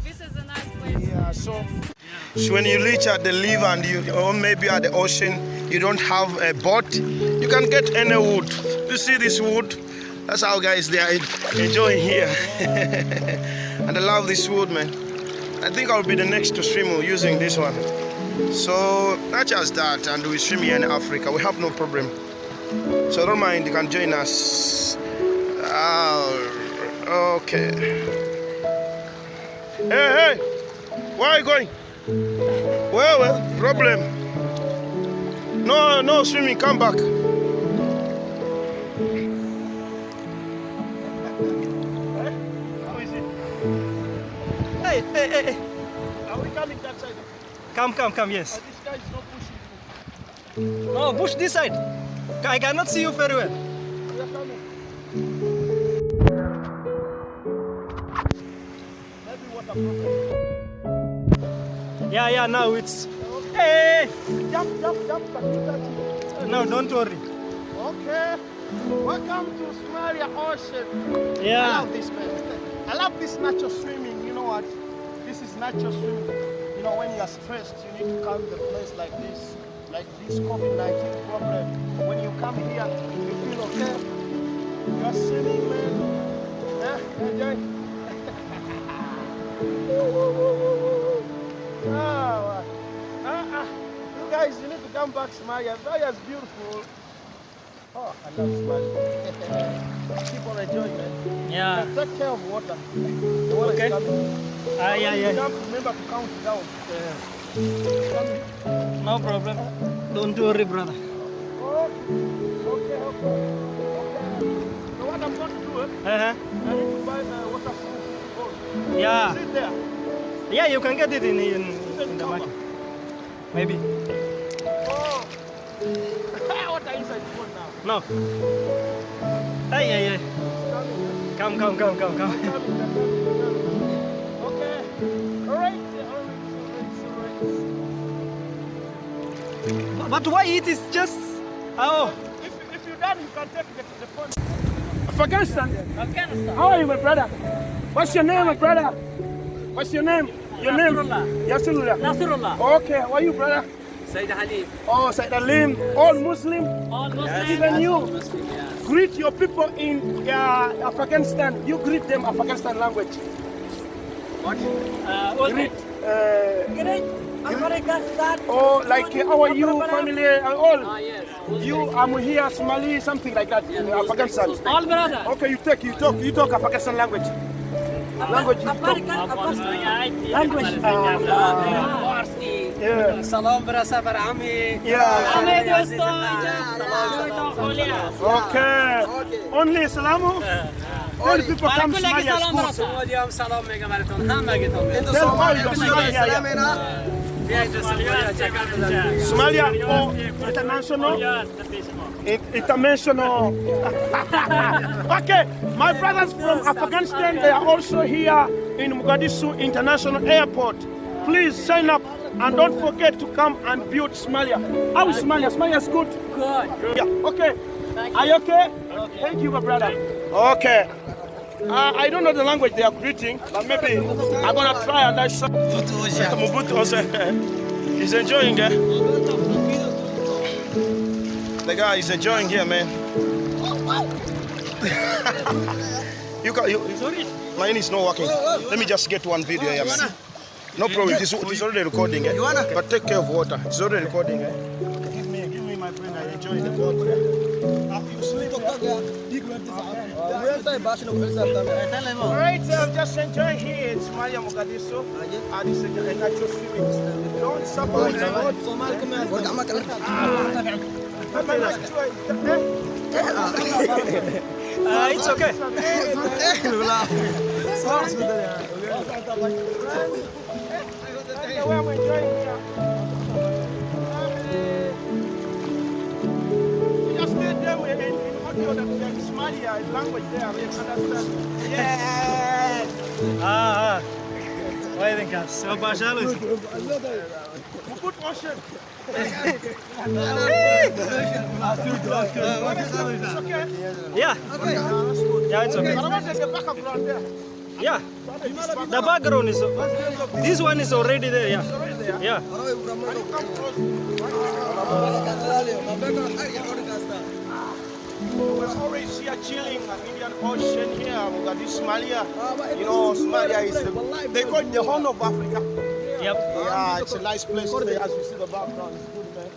This is a nice place. Yeah, so when you reach at the river and or maybe at the ocean, you don't have a boat, you can get any wood. You see this wood? That's how guys they are enjoying here. And I love this wood, man. I think I'll be the next to swim using this one. So not just that, and we swim here in Africa, we have no problem. So don't mind, you can join us. Okay. Hey, where are you going? Well, problem. No swimming, come back. How is it? Hey. Are we coming that side? Come, yes. This guy is not pushing. No, push this side. I cannot see you very well. We are coming. Maybe water problem. Yeah, now it's... Hey! Jump, but you touch it. No, don't worry. Okay. Welcome to Somalia Ocean. I Yeah. love this, man. I love this natural swimming. You know what? This is natural swimming. You know, when you are stressed, you need to come to a place like this COVID-19 problem. When you come here, you feel okay. You are swimming, man. Yeah, enjoy. You guys, you need to come back, Somalia. Somalia is beautiful. Oh, I love Somalia. Keep on enjoying, man. Yeah. Take care of water. The water Okay. is coming. Yeah. Remember to count it down. No problem. Don't worry, brother. Okay. So what I'm going to do, I need to buy the waterproof boat. Yeah. Is it there? Yeah, you can get it in the market. Maybe. Oh. What are inside the boat now? No. Hey. It's coming. Come. They're coming. Okay. All right. But why it is just... Oh. If you're done, you can take the phone. Afghanistan. How are you, my brother? What's your name, my brother? What's your name? Your name? Yasurullah. Nasrullah. Okay, how are you, brother? Sayyid Halim. Oh, Said Alim. All Muslim. All Muslims. Even you. Muslim, yes. Greet your people in Afghanistan. You greet them Afghanistan language. Greet. Oh, like how are you, family, and all? Yes. You, I'm here, Somali, something like that in Afghanistan. All brother. Okay, you talk Afghanistan language. Language you talk. Language. Yeah. Salam brasafar ami. Yeah. Ahmed Okay. Only Salamu? All people come Somalia school. اليوم سلام میگم براتون همگیتون Tell all your Somalia. Somalia or international? International. Okay, my brothers from Afghanistan, they are also here in Mogadishu International Airport. Please sign up and don't forget to come and build Somalia. How is Somalia? Somalia is good? Good. Yeah, okay. Are you okay? Thank you, my brother. Okay. I don't know the language they are greeting, but maybe I'm gonna try and I saw Mobutu also. He's enjoying it. The guy is enjoying here, man. Mine is not working. Let me just get one video here, man. No problem. It's already recording, eh? But take care of water. It's already recording, eh? Give me my friend. I enjoy the water. You sleep. Alright, I'm just enjoying here in Somalia, Mogadishu. And it's a natural swimming. Don't suffer with the water. It's okay. I'm enjoying here. Just get them in audio that Somalia language there. We understand. Yeah. Why think so partial? Good ocean. It's okay. Yeah. That's good. Yeah, it's okay. What about the background there? Yeah. The background is. This one is already there. Yeah. Yeah. We're always here chilling at Indian Ocean here, Mogadishu, Somalia. You know, Somalia is, they call it the Horn of Africa. Yep. Yeah, it's a nice place to stay. As you see the background, it's good, man.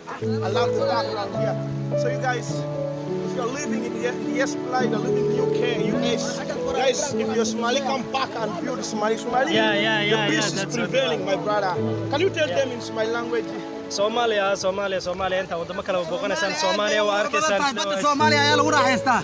I love the background here. So you guys, if you're living in the Esplanade, you're living in UK, US, guys, if you're Somali, come back and build Somali. Yeah. The peace is prevailing, my brother. Can you tell them in Somali language? Somalia inta wadamo kala booqanaysaan Somalia waa arkaysaan Somalia ayaa lagu raaxaystaa.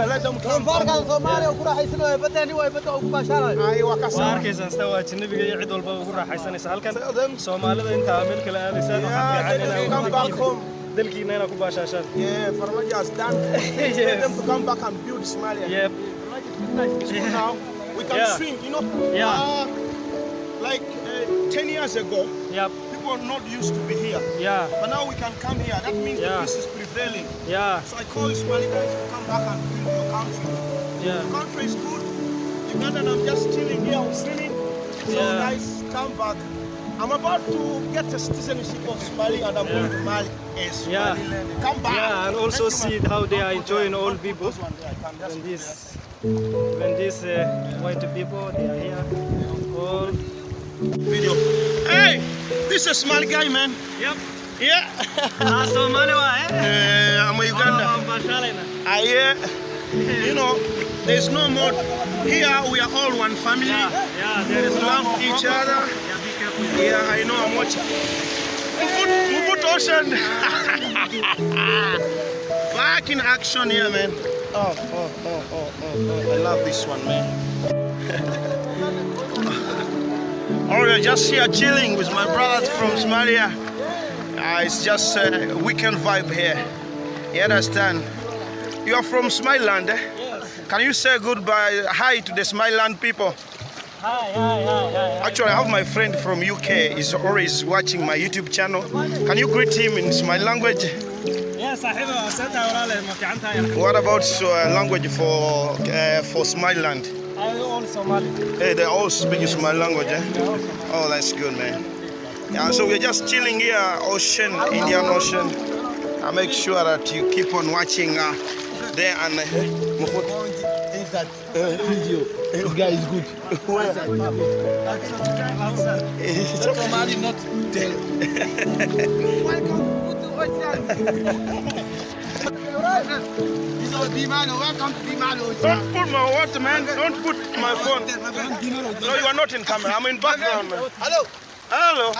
Let them come. Farkan Somalia ku raaxaysanayo badani way bada ugu baasharay. Aywa ka waa arkaysaan sida waa jinnibiga iyo cid walba ugu raaxaysanaysa halkan Soomaalida inta meel kala aadaysaan waxa fiican come back home. dalkiina inay ku baashaashaan. Yeah, Farmajo has done. Let them to come back and build Somalia. Yep. Now we can swim, you know. Yeah. Like 10 years ago, Yep. people are not used to be here. Yeah. But now we can come here. That means the peace is prevailing. Yeah. So I call Somali guys to come back and build your country. Yeah. The country is good. Ugandan, I'm just chilling here, I'm swimming. So guys, come back. I'm about to get the citizenship of Somali and I'm going to Mali. Somaliland. Come back. Yeah, and also see how they are enjoying all people. When these white people, they are here. All Video. Hey, this is a Somali guy, man. Yep. Yeah. Somali wa I'm a Uganda. You know, there's no more. Here we are all one family. Yeah, there is Love each other. Yeah, be careful. Yeah, I know I'm watching. Move ocean. Back in action here, man. Oh. I love this one, man. We're just here chilling with my brothers from Somalia. It's just a weekend vibe here. You understand? You are from Somaliland, eh? Yes. Can you say goodbye, hi to the Somaliland people? Hi. Actually, I have my friend from UK. He's always watching my YouTube channel. Can you greet him in Somali language? Yes, I What about language for Somaliland? all Somali. Hey, they all speak Somali language, eh? Oh, that's good, man. Yeah, so we're just chilling here, ocean, Indian Ocean. I make sure that you keep on watching there and That video. This guy is good. Somali not dead. Welcome to Bimano. Don't put my water, man. Don't put my phone. No, you are not in camera. I'm in background, man. Hello. Hello,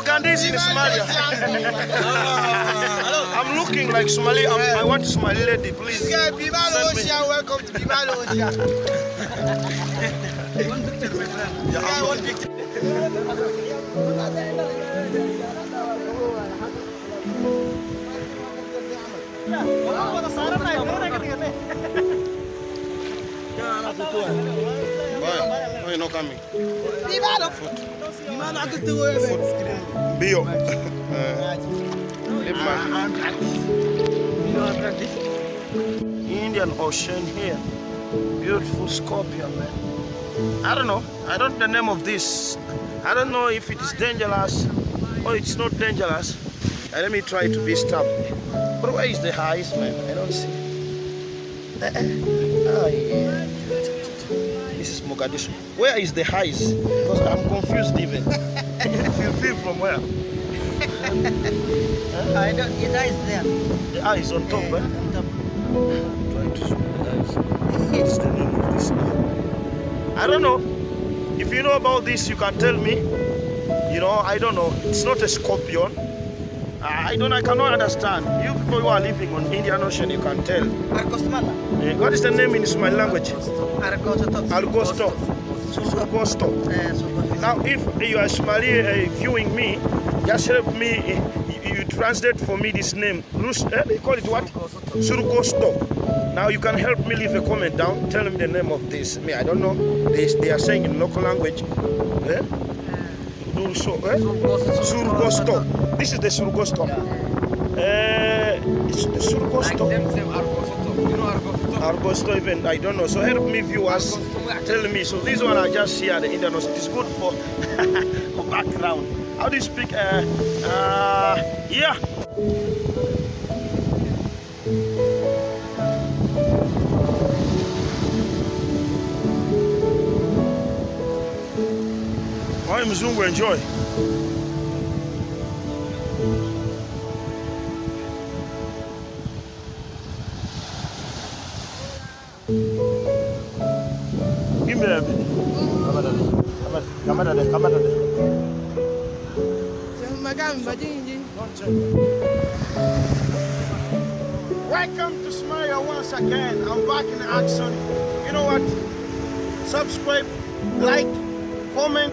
Ugandese in Somalia. I'm looking like Somali. I want Somali lady, please. This guy Bimano Ocean. Welcome to Bimano Ocean. This guy one picture. Why you not coming? Bio. Indian Ocean here. Beautiful scorpion, man. I don't know. I don't know the name of this. I don't know if it is dangerous or it's not dangerous. Let me try to be stopped. But where is the highest, man? I don't see. Oh, yeah. This is Mogadishu. Where is the highest? Because I'm confused even. Feel from where? I don't, it is there. The eye is on top, eh? On top. Try to show the eyes. What's the name of this? I don't know. If you know about this, you can tell me. You know, I don't know. It's not a scorpion. I cannot understand. You people who are living on Indian Ocean, you can tell. What is the name in Somali language? Argosto. Surgosto. Now, if you are Somali viewing me, just help me. You translate for me this name. They call it what? Surgosto. Now you can help me leave a comment down. Tell me the name of this. Me, I don't know. They are saying in local language. Surgosto. This is the Surgosto. It's the Surgosto. Argosto even, I don't know. So help me viewers, tell me. So this one I just hear the internet. It's good for for background. How do you speak? Yeah. Why Mzungu enjoy? Give me a bit. Come Welcome to Somalia once again. I'm back in action. You know what? Subscribe, like, comment,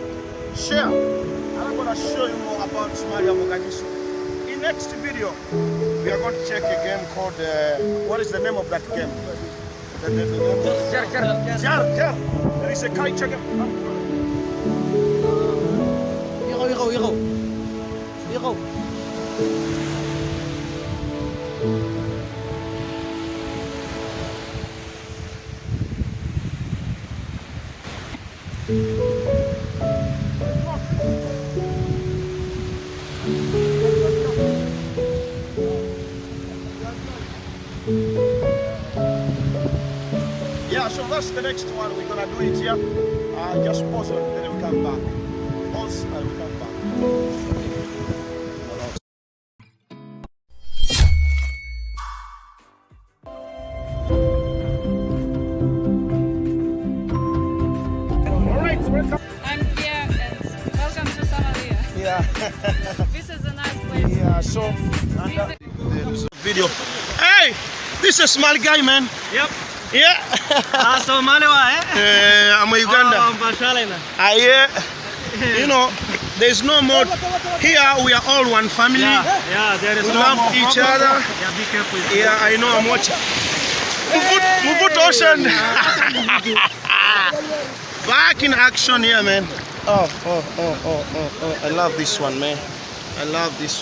share. And I'm going to show you more about Somalia Mogadishu. In next video, we are going to check a game called, what is the name of that game? Jar. There is a kite game. Yego. Yeah, so that's the next one. We're gonna do it here. Just pause it, then we come back. Pause and we come back. Alright, welcome. I'm here and welcome to Somalia. Yeah. This is a nice place. Yeah, so video. Hey, this is a small guy, man. Yep. Yeah. Somali waa I'm a Uganda. You know, there's no more. Here we are all one family. Yeah, there is We no love more each problem. other. Yeah, be careful. Yeah, I know. I'm watching. Move ocean. Back in action here, man. Oh. I love this one, man. I love this